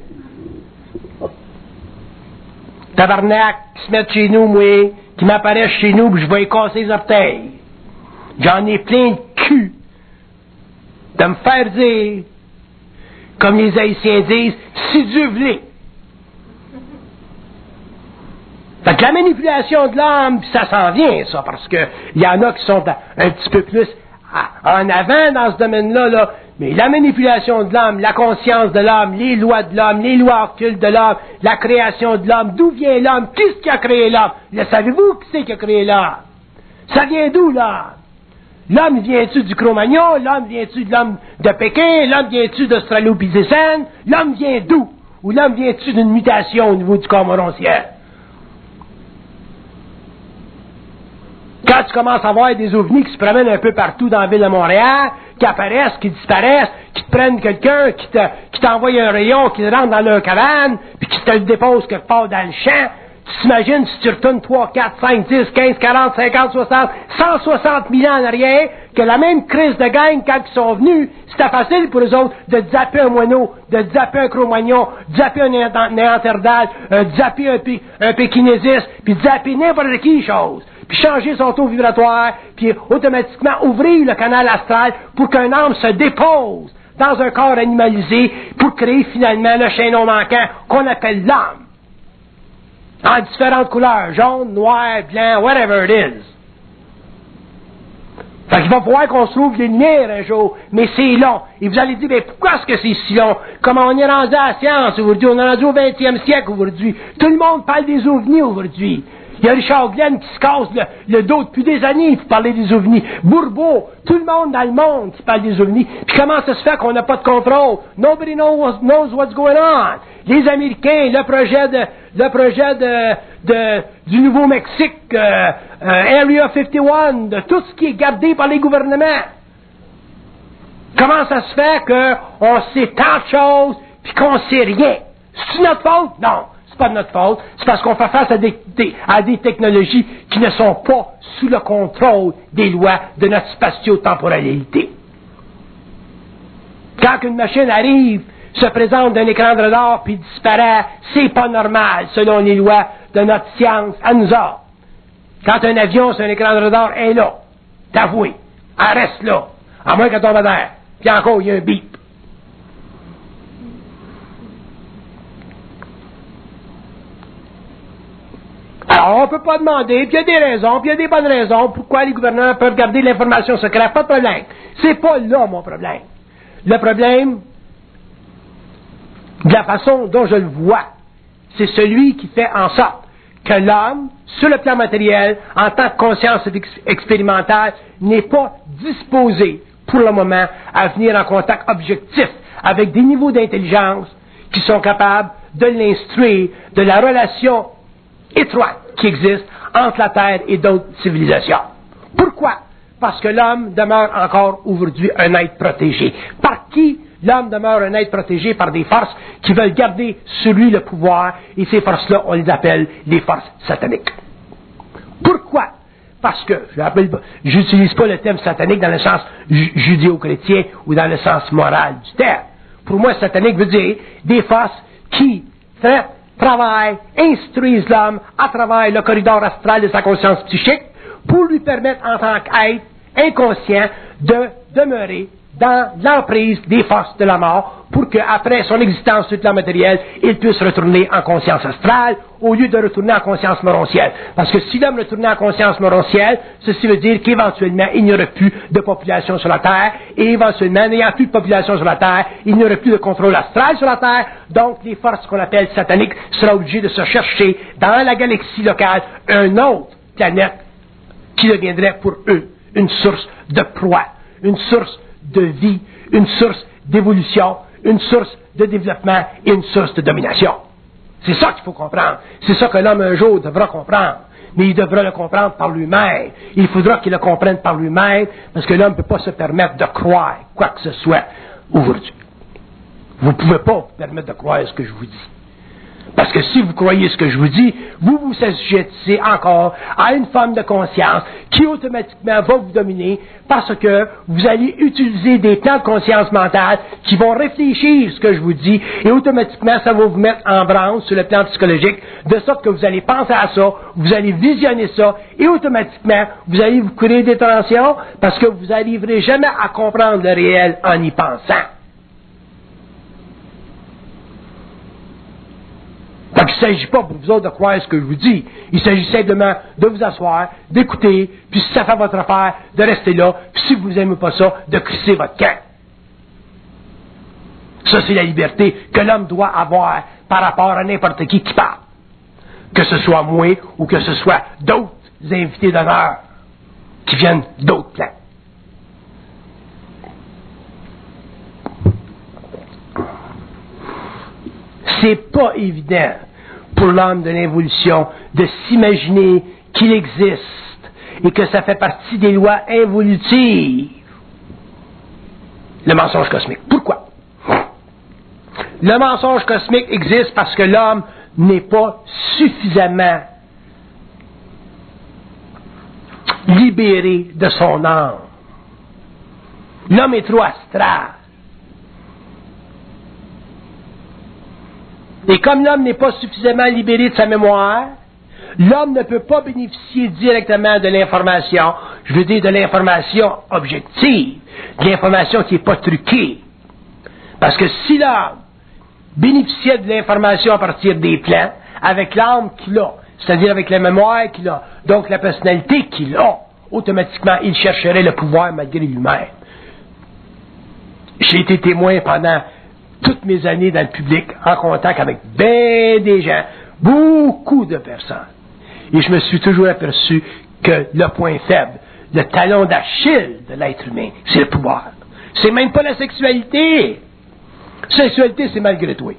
Tabarnak, qui se mettent chez nous, moi, qui m'apparaissent chez nous, puis je vais y casser les orteils. J'en ai plein de cul de me faire dire, comme les Haïtiens disent, si Dieu voulait. Fait que la manipulation de l'âme, ça s'en vient, ça, parce que il y en a qui sont un petit peu plus en avant dans ce domaine-là, là. Mais la manipulation de l'âme, la conscience de l'âme, les lois de l'âme, les lois occultes de l'âme, la création de l'âme, d'où vient l'âme, qu'est-ce qui a créé l'âme? Le savez-vous qui c'est qui a créé l'âme? Ça vient d'où l'âme? L'homme vient-tu du Cro-Magnon? L'homme vient-tu de l'homme de Pékin? L'homme vient-tu d'Australopithècène? L'homme vient d'où? Ou l'homme vient-tu d'une mutation au niveau du corps morontiel? Quand tu commences à voir des ovnis qui se promènent un peu partout dans la ville de Montréal, qui apparaissent, qui disparaissent, qui te prennent quelqu'un, qui t'envoie un rayon, qui rentre dans leur cabane, puis qui te le dépose quelque part dans le champ, tu t'imagines si tu retournes 3, 4, 5, 10, 15, 40, 50, 60, 160 000 ans en arrière, que la même crise de gang, quand ils sont venus, c'était facile pour eux autres de zapper un moineau, de zapper un Cro-Magnon, de zapper un néandertal, de zapper un pékinésis, puis de zapper n'importe qui chose. Puis changer son taux vibratoire, puis automatiquement ouvrir le canal astral pour qu'un âme se dépose dans un corps animalisé pour créer finalement le chaînon manquant qu'on appelle l'âme. En différentes couleurs, jaune, noir, blanc, whatever it is. Fait qu'il va falloir qu'on se trouve des lumières un jour, mais c'est long. Et vous allez dire, mais pourquoi est-ce que c'est si long? Comment on est rendu à la science aujourd'hui? On est rendu au 20e siècle aujourd'hui. Tout le monde parle des ovnis aujourd'hui. Il y a Richard Glenn qui se casse le dos depuis des années pour parler des ovnis. Bourbeau, tout le monde dans le monde qui parle des ovnis. Puis comment ça se fait qu'on n'a pas de contrôle? Nobody knows what's going on. Les Américains, le projet du Nouveau-Mexique, Area 51, de tout ce qui est gardé par les gouvernements. Comment ça se fait qu'on sait tant de choses puis qu'on sait rien? C'est notre faute? Non. C'est pas de notre faute, c'est parce qu'on fait face à des technologies qui ne sont pas sous le contrôle des lois de notre spatio-temporalité. Quand une machine arrive, se présente d'un écran de radar puis disparaît, c'est pas normal selon les lois de notre science à nous autres. Quand un avion sur un écran de radar est là, t'avouez, elle reste là, à moins qu'elle tombe à terre, puis encore il y a un bip. Alors, on ne peut pas demander, puis il y a des raisons, puis il y a des bonnes raisons pourquoi les gouvernements peuvent garder l'information secrète. Pas de problème. C'est pas là mon problème. Le problème, de la façon dont je le vois, c'est celui qui fait en sorte que l'homme, sur le plan matériel, en tant que conscience expérimentale, n'est pas disposé, pour le moment, à venir en contact objectif avec des niveaux d'intelligence qui sont capables de l'instruire de la relation étroite qui existe entre la Terre et d'autres civilisations. Pourquoi? Parce que l'homme demeure encore aujourd'hui un être protégé. Par qui l'homme demeure un être protégé? Par des forces qui veulent garder sur lui le pouvoir, et ces forces-là, on les appelle les forces sataniques. Pourquoi? Parce que, j'utilise pas le terme satanique dans le sens judéo-chrétien ou dans le sens moral du terme. Pour moi, satanique veut dire des forces qui travaillent, instruisent l'homme à travers le corridor astral de sa conscience psychique pour lui permettre en tant qu'être inconscient de demeurer dans l'emprise des forces de la mort pour qu'après son existence sur le plan matériel, il puisse retourner en conscience astrale au lieu de retourner en conscience morontielle. Parce que si l'homme retournait en conscience morontielle, ceci veut dire qu'éventuellement, il n'y aurait plus de population sur la Terre, et éventuellement, n'ayant plus de population sur la Terre, il n'y aurait plus de contrôle astral sur la Terre, donc les forces qu'on appelle sataniques seront obligées de se chercher dans la galaxie locale une autre planète qui deviendrait pour eux une source de proie, une source de vie, une source d'évolution, une source de développement et une source de domination. C'est ça qu'il faut comprendre. C'est ça que l'homme un jour devra comprendre. Mais il devra le comprendre par lui-même. Il faudra qu'il le comprenne par lui-même, parce que l'homme ne peut pas se permettre de croire quoi que ce soit aujourd'hui. Vous ne pouvez pas vous permettre de croire ce que je vous dis. Parce que si vous croyez ce que je vous dis, vous vous assujettissez encore à une forme de conscience qui automatiquement va vous dominer parce que vous allez utiliser des plans de conscience mentale qui vont réfléchir ce que je vous dis et automatiquement ça va vous mettre en branle sur le plan psychologique de sorte que vous allez penser à ça, vous allez visionner ça et automatiquement vous allez vous créer des tensions parce que vous n'arriverez jamais à comprendre le réel en y pensant. Donc, il ne s'agit pas pour vous autres de croire ce que je vous dis. Il s'agit simplement de vous asseoir, d'écouter, puis si ça fait votre affaire, de rester là, puis si vous n'aimez pas ça, de crisser votre camp. Ça, c'est la liberté que l'homme doit avoir par rapport à n'importe qui parle. Que ce soit moi ou que ce soit d'autres invités d'honneur qui viennent d'autres plans. C'est pas évident pour l'homme de l'évolution de s'imaginer qu'il existe et que ça fait partie des lois évolutives. Le mensonge cosmique. Pourquoi? Le mensonge cosmique existe parce que l'homme n'est pas suffisamment libéré de son âme. L'homme est trop astral. Et comme l'homme n'est pas suffisamment libéré de sa mémoire, l'homme ne peut pas bénéficier directement de l'information, je veux dire de l'information objective, de l'information qui n'est pas truquée. Parce que si l'homme bénéficiait de l'information à partir des plans, avec l'âme qu'il a, c'est-à-dire avec la mémoire qu'il a, donc la personnalité qu'il a, automatiquement il chercherait le pouvoir malgré lui-même. J'ai été témoin pendant toutes mes années dans le public, en contact avec bien des gens, beaucoup de personnes. Et je me suis toujours aperçu que le point faible, le talon d'Achille de l'être humain, c'est le pouvoir. C'est même pas la sexualité. Sexualité, c'est malgré toi.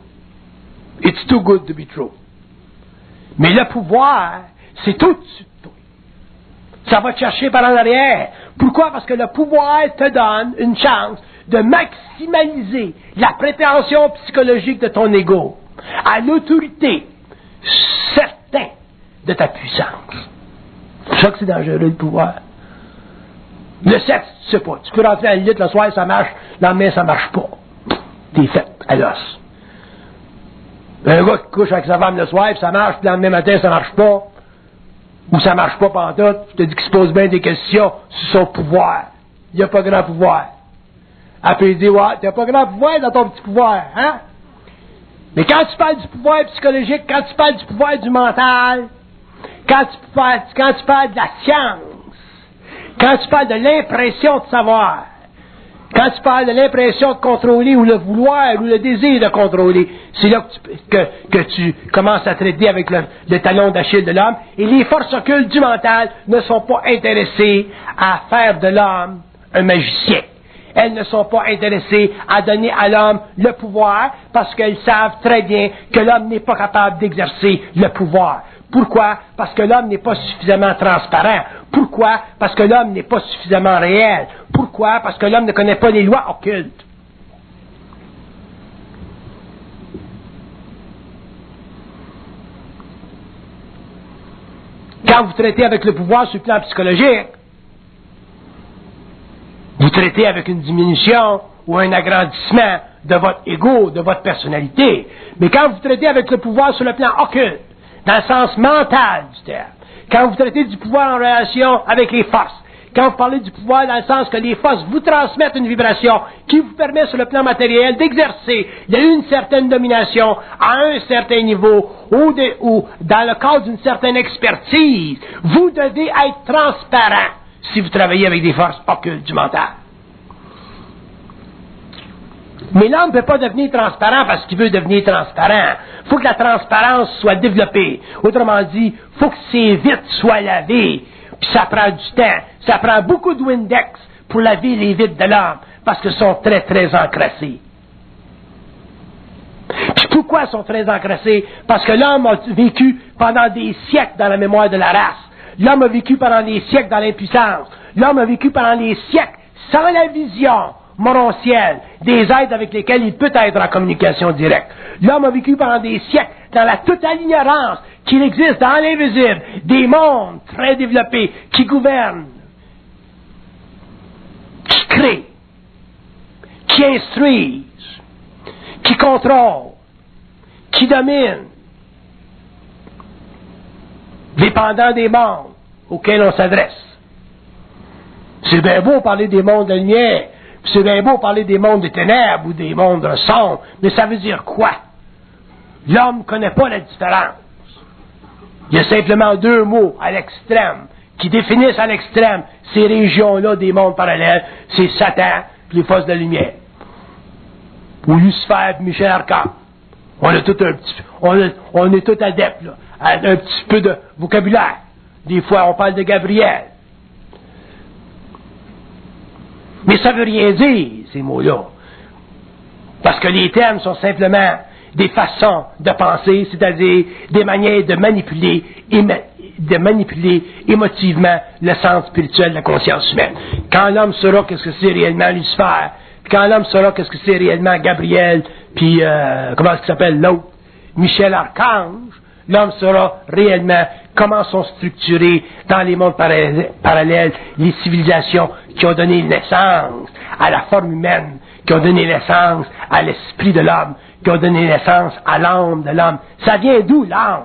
It's too good to be true. Mais le pouvoir, c'est tout dessus de toi. Ça va te chercher par en arrière. Pourquoi? Parce que le pouvoir te donne une chance de maximaliser la prétention psychologique de ton ego à l'autorité certaine de ta puissance. C'est pour ça que c'est dangereux, le pouvoir. Le sexe, tu sais pas. Tu peux rentrer à la lutte le soir, ça marche, le lendemain, ça marche pas. T'es fait à l'os. Un gars qui couche avec sa femme le soir, puis ça marche, puis le lendemain matin, ça marche pas. Ou ça marche pas pantoute, je te dis qu'il se pose bien des questions sur son pouvoir. Il n'y a pas grand pouvoir. Après, il dit, ouais, t'as pas grand pouvoir dans ton petit pouvoir, hein? Mais quand tu parles du pouvoir psychologique, quand tu parles du pouvoir du mental, quand tu parles de la science, quand tu parles de l'impression de savoir, quand tu parles de l'impression de contrôler ou le vouloir ou le désir de contrôler, c'est là que tu commences à traiter avec le talon d'Achille de l'homme. Et les forces occultes du mental ne sont pas intéressées à faire de l'homme un magicien. Elles ne sont pas intéressées à donner à l'homme le pouvoir parce qu'elles savent très bien que l'homme n'est pas capable d'exercer le pouvoir. Pourquoi? Parce que l'homme n'est pas suffisamment transparent. Pourquoi? Parce que l'homme n'est pas suffisamment réel. Pourquoi? Parce que l'homme ne connaît pas les lois occultes. Quand vous traitez avec le pouvoir sur le plan psychologique, vous traitez avec une diminution ou un agrandissement de votre ego, de votre personnalité. Mais quand vous traitez avec le pouvoir sur le plan occulte, dans le sens mental du terme, quand vous traitez du pouvoir en relation avec les forces, quand vous parlez du pouvoir dans le sens que les forces vous transmettent une vibration qui vous permet sur le plan matériel d'exercer une certaine domination à un certain niveau ou dans le cadre d'une certaine expertise, vous devez être transparent si vous travaillez avec des forces occultes du mental. Mais l'homme ne peut pas devenir transparent parce qu'il veut devenir transparent. Il faut que la transparence soit développée. Autrement dit, il faut que ces vitres soient lavées. Puis ça prend du temps. Ça prend beaucoup de Windex pour laver les vitres de l'homme parce qu'elles sont très, très encrassées. Puis pourquoi ils sont très encrassés? Parce que l'homme a vécu pendant des siècles dans la mémoire de la race. L'homme a vécu pendant des siècles dans l'impuissance. L'homme a vécu pendant des siècles sans la vision morontielle des êtres avec lesquels il peut être en communication directe. L'homme a vécu pendant des siècles dans la totale ignorance qu'il existe dans l'invisible des mondes très développés qui gouvernent, qui créent, qui instruisent, qui contrôlent, qui dominent, dépendant des mondes auxquels on s'adresse. C'est bien beau parler des mondes de lumière, puis c'est bien beau parler des mondes de ténèbres ou des mondes sombres, mais ça veut dire quoi? L'homme ne connaît pas la différence. Il y a simplement deux mots à l'extrême qui définissent à l'extrême ces régions-là des mondes parallèles. C'est Satan et les forces de la lumière. Ou Lucifer et Michel Archange. On est tout adeptes, là, à un petit peu de vocabulaire. Des fois, on parle de Gabriel. Mais ça ne veut rien dire, ces mots-là. Parce que les termes sont simplement des façons de penser, c'est-à-dire des manières de manipuler émotivement le sens spirituel de la conscience humaine. Quand l'homme saura qu'est-ce que c'est réellement Lucifer, puis quand l'homme saura qu'est-ce que c'est réellement Gabriel, puis comment est-ce qu'il s'appelle l'autre, Michel Archange, l'homme saura réellement comment sont structurés dans les mondes parallèles les civilisations qui ont donné naissance à la forme humaine, qui ont donné naissance à l'esprit de l'homme, qui ont donné naissance à l'âme de l'homme. Ça vient d'où, l'âme?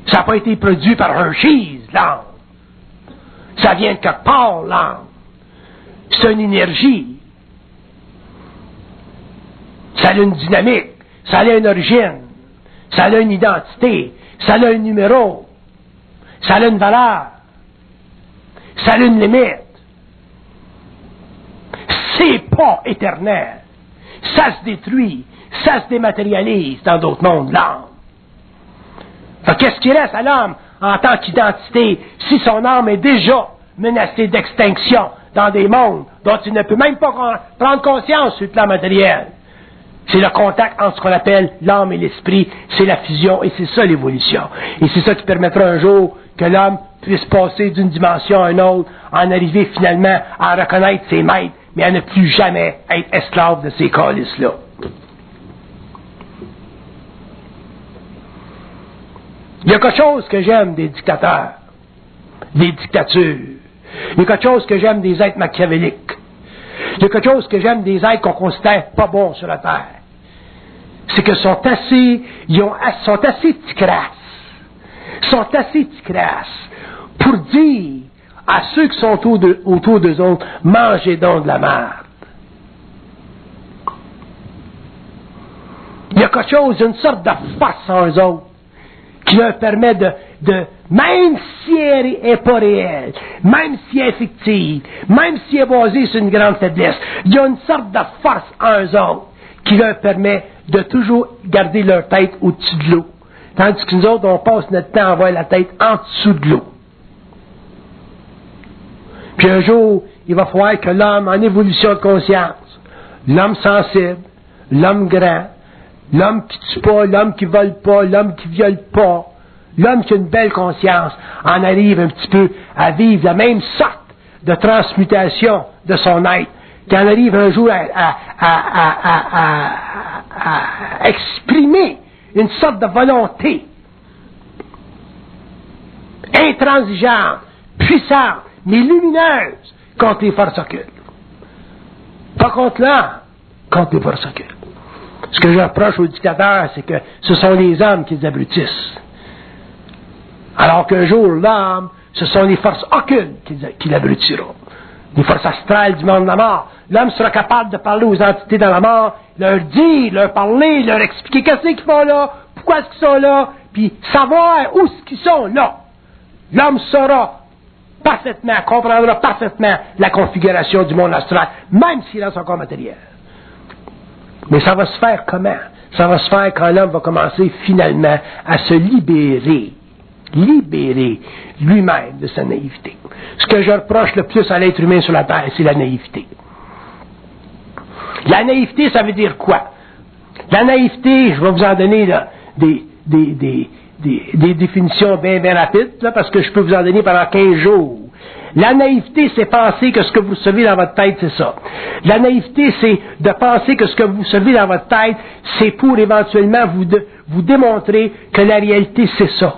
Ça n'a pas été produit par Hershey's, l'âme. Ça vient de quelque part, l'âme. C'est une énergie. Ça a une dynamique. Ça a une origine. Ça a une identité. Ça a un numéro. Ça a une valeur. Ça a une limite. C'est pas éternel. Ça se détruit. Ça se dématérialise dans d'autres mondes, l'âme. Qu'est-ce qui reste à l'homme en tant qu'identité si son âme est déjà menacée d'extinction dans des mondes dont il ne peut même pas prendre conscience sur le plan matériel? C'est le contact entre ce qu'on appelle l'âme et l'esprit, c'est la fusion, et c'est ça l'évolution. Et c'est ça qui permettra un jour que l'homme puisse passer d'une dimension à une autre, en arriver finalement à reconnaître ses maîtres, mais à ne plus jamais être esclave de ces calices-là. Il y a quelque chose que j'aime des dictateurs, des dictatures. Il y a quelque chose que j'aime des êtres machiavéliques. Il y a quelque chose que j'aime des êtres qu'on considère pas bons sur la terre. C'est que sont assez ticrasses. Sont assez ticrasses pour dire à ceux qui sont autour d'eux autres, mangez donc de la merde. Il y a quelque chose, une sorte de force en eux autres qui leur permet de même si elle n'est pas réelle, même si elle est fictive, même si elle est basée sur une grande faiblesse, il y a une sorte de force en eux autres qui leur permet de toujours garder leur tête au-dessus de l'eau. Tandis que nous autres, on passe notre temps à avoir la tête en dessous de l'eau. Puis un jour, il va falloir que l'homme en évolution de conscience, l'homme sensible, l'homme grand, l'homme qui tue pas, l'homme qui vole pas, l'homme qui viole pas, l'homme qui a une belle conscience, en arrive un petit peu à vivre la même sorte de transmutation de son être, qui en arrive un jour à exprimer une sorte de volonté intransigeante, puissante, mais lumineuse contre les forces occultes. Pas contre l'homme, contre les forces occultes. Ce que je reproche aux dictateurs, c'est que ce sont les hommes qui les abrutissent. Alors qu'un jour, l'homme, ce sont les forces occultes qui l'abrutiront. Les forces astrales du monde de la mort. L'homme sera capable de parler aux entités dans la mort, leur dire, leur parler, leur expliquer qu'est-ce qu'ils font là, pourquoi est-ce qu'ils sont là, puis savoir où est-ce qu'ils sont là. L'homme saura parfaitement, comprendra parfaitement la configuration du monde astral, même s'il est dans son corps matériel. Mais ça va se faire comment? Ça va se faire quand l'homme va commencer finalement à se libérer lui-même de sa naïveté. Ce que je reproche le plus à l'être humain sur la terre, c'est la naïveté. La naïveté, ça veut dire quoi? La naïveté, je vais vous en donner là, des définitions bien rapides, là, parce que je peux vous en donner pendant 15 jours. La naïveté, c'est penser que ce que vous recevez dans votre tête, c'est ça. La naïveté, c'est de penser que ce que vous recevez dans votre tête, c'est pour éventuellement vous démontrer que la réalité, c'est ça.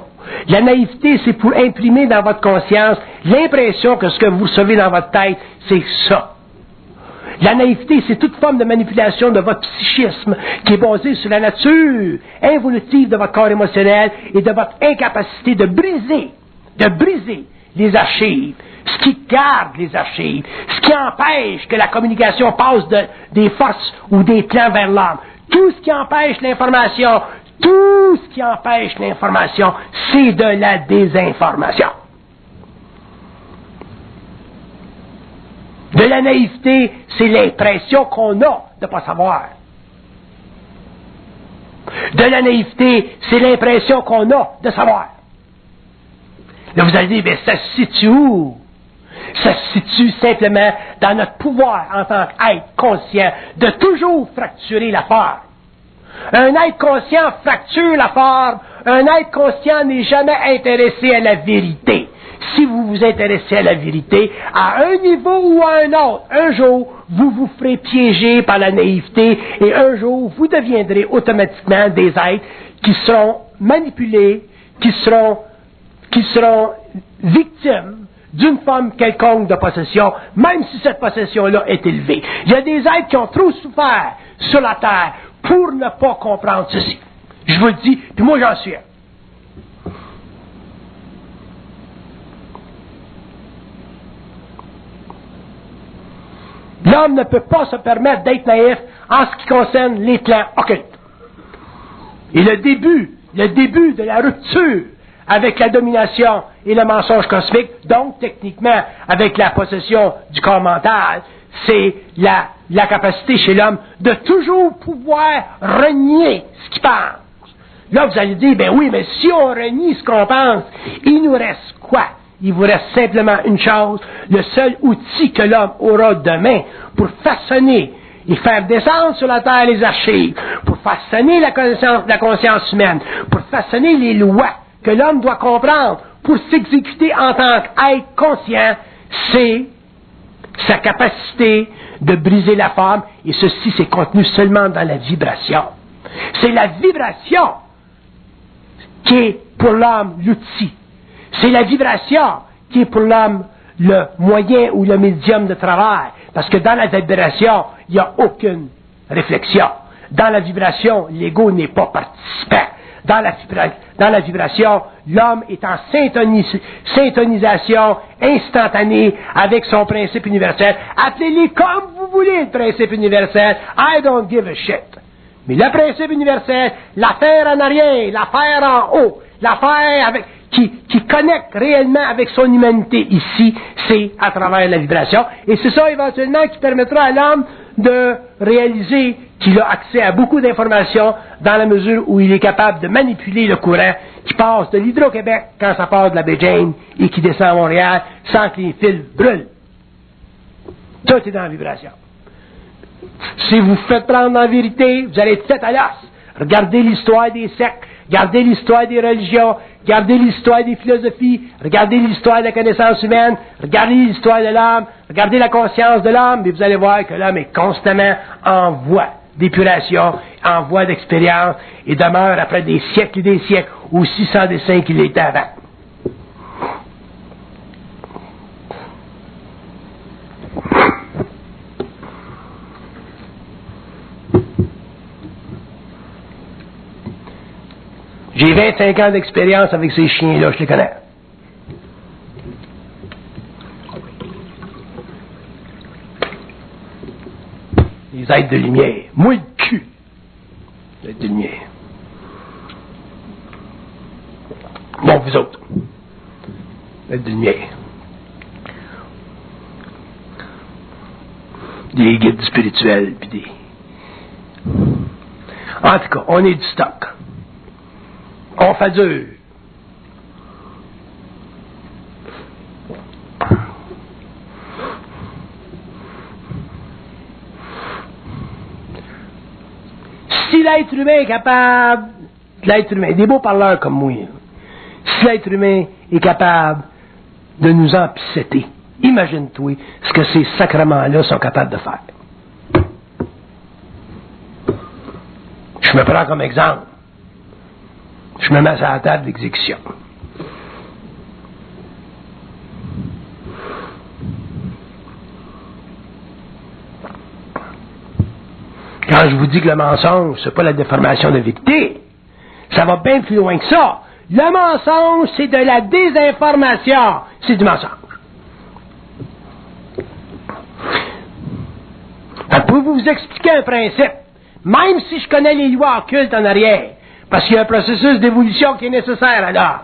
La naïveté, c'est pour imprimer dans votre conscience l'impression que ce que vous recevez dans votre tête, c'est ça. La naïveté, c'est toute forme de manipulation de votre psychisme qui est basée sur la nature involutive de votre corps émotionnel et de votre incapacité de briser les archives, ce qui garde les archives, ce qui empêche que la communication passe des forces ou des plans vers l'âme. Tout ce qui empêche l'information, c'est de la désinformation. De la naïveté, c'est l'impression qu'on a de ne pas savoir. De la naïveté, c'est l'impression qu'on a de savoir. Là, vous allez dire, mais ça se situe où? Ça se situe simplement dans notre pouvoir en tant qu'être conscient de toujours fracturer la forme. Un être conscient fracture la forme. Un être conscient n'est jamais intéressé à la vérité. Si vous vous intéressez à la vérité, à un niveau ou à un autre, un jour, vous vous ferez piéger par la naïveté et un jour, vous deviendrez automatiquement des êtres qui seront manipulés, qui seront victimes d'une forme quelconque de possession, même si cette possession-là est élevée. Il y a des êtres qui ont trop souffert sur la terre pour ne pas comprendre ceci. Je vous le dis, puis moi j'en suis un. L'homme ne peut pas se permettre d'être naïf en ce qui concerne les plans occultes. Et le début de la rupture avec la domination et le mensonge cosmique, donc techniquement avec la possession du corps mental, c'est la capacité chez l'homme de toujours pouvoir renier ce qu'il pense. Là, vous allez dire, ben oui, mais si on renie ce qu'on pense, il nous reste quoi? Il vous reste simplement une chose, le seul outil que l'homme aura demain pour façonner et faire descendre sur la terre les archives, pour façonner la conscience humaine, pour façonner les lois que l'homme doit comprendre pour s'exécuter en tant qu'être conscient, c'est sa capacité de briser la forme, et ceci c'est contenu seulement dans la vibration. C'est la vibration qui est pour l'homme l'outil. C'est la vibration qui est pour l'homme le moyen ou le médium de travail. Parce que dans la vibration, il n'y a aucune réflexion. Dans la vibration, l'ego n'est pas participant. Dans la vibration, l'homme est en syntonisation instantanée avec son principe universel. Appelez-les comme vous voulez, le principe universel. I don't give a shit. Mais le principe universel, l'affaire en arrière, l'affaire en haut, l'affaire avec... qui connecte réellement avec son humanité ici, c'est à travers la vibration. Et c'est ça éventuellement qui permettra à l'homme de réaliser qu'il a accès à beaucoup d'informations dans la mesure où il est capable de manipuler le courant qui passe de l'Hydro-Québec quand ça part de la baie James et qui descend à Montréal sans que les fils brûlent. Tout est dans la vibration. Si vous vous faites prendre dans la vérité, vous allez être fait à l'os. Regardez l'histoire des sectes, regardez l'histoire des religions, regardez l'histoire des philosophies, regardez l'histoire de la connaissance humaine, regardez l'histoire de l'âme, regardez la conscience de l'âme, et vous allez voir que l'homme est constamment en voie d'épuration, en voie d'expérience, et demeure après des siècles et des siècles aussi sans dessein qu'il était avant. J'ai 25 ans d'expérience avec ces chiens-là, je les connais. Les êtres de lumière. Moi, le cul. Les êtres de lumière. Bon, vous autres. Les êtres de lumière. Des guides spirituels, puis des... En tout cas, on est du stock. On fait dur. Si l'être humain est capable, des beaux parleurs comme moi, si l'être humain est capable de nous empiceter, imagine-toi ce que ces sacrements-là sont capables de faire. Je me prends comme exemple. Je me mets à la table d'exécution. Quand je vous dis que le mensonge, c'est pas la déformation de vérité, ça va bien plus loin que ça. Le mensonge, c'est de la désinformation. C'est du mensonge. Pour vous expliquer un principe, même si je connais les lois occultes en arrière, parce qu'il y a un processus d'évolution qui est nécessaire alors.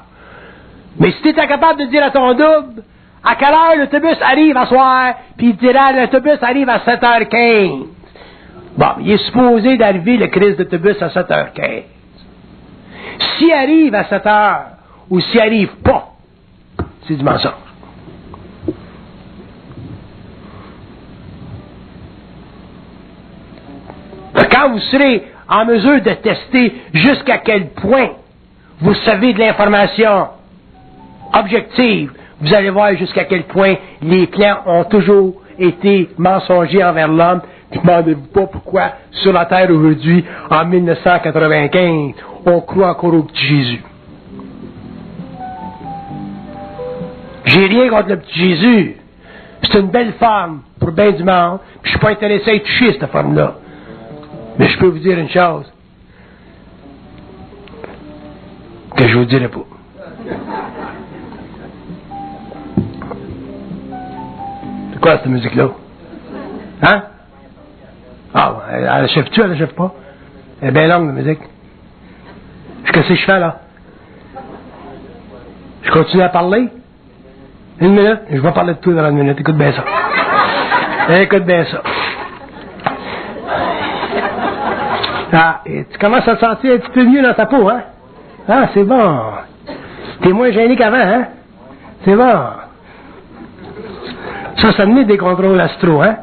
Mais si tu es incapable de dire à ton double, à quelle heure l'autobus arrive à soir, puis il dira l'autobus arrive à 7h15. Bon, il est supposé d'arriver le crise d'autobus à 7h15. S'il arrive à 7h, ou s'il arrive pas, c'est du mensonge. Quand vous serez en mesure de tester jusqu'à quel point vous savez de l'information objective, vous allez voir jusqu'à quel point les plans ont toujours été mensongers envers l'homme. Demandez-vous pas pourquoi, sur la terre aujourd'hui, en 1995, on croit encore au petit Jésus. J'ai rien contre le petit Jésus. C'est une belle femme pour bien du monde, puis je suis pas intéressé à y toucher cette femme-là. Mais je peux vous dire une chose que je vous dirai pas. C'est quoi cette musique-là? Hein? Ah, elle achève-tu, elle achève pas? Elle est bien longue, la musique. Qu'est-ce que je fais, là? Je continue à parler? Une minute? Je vais parler de tout dans une minute. Écoute bien ça. Écoute bien ça. Ah, et tu commences à te sentir un petit peu mieux dans ta peau, hein? Ah, c'est bon. T'es moins gêné qu'avant, hein? C'est bon. Ça me met des contrôles astraux, hein?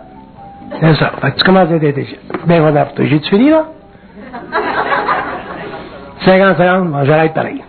C'est ça. Fait que tu commences à être intelligent. Ben voilà pour toi. J'ai-tu fini, là? 50 secondes? Bon, j'arrête pareil.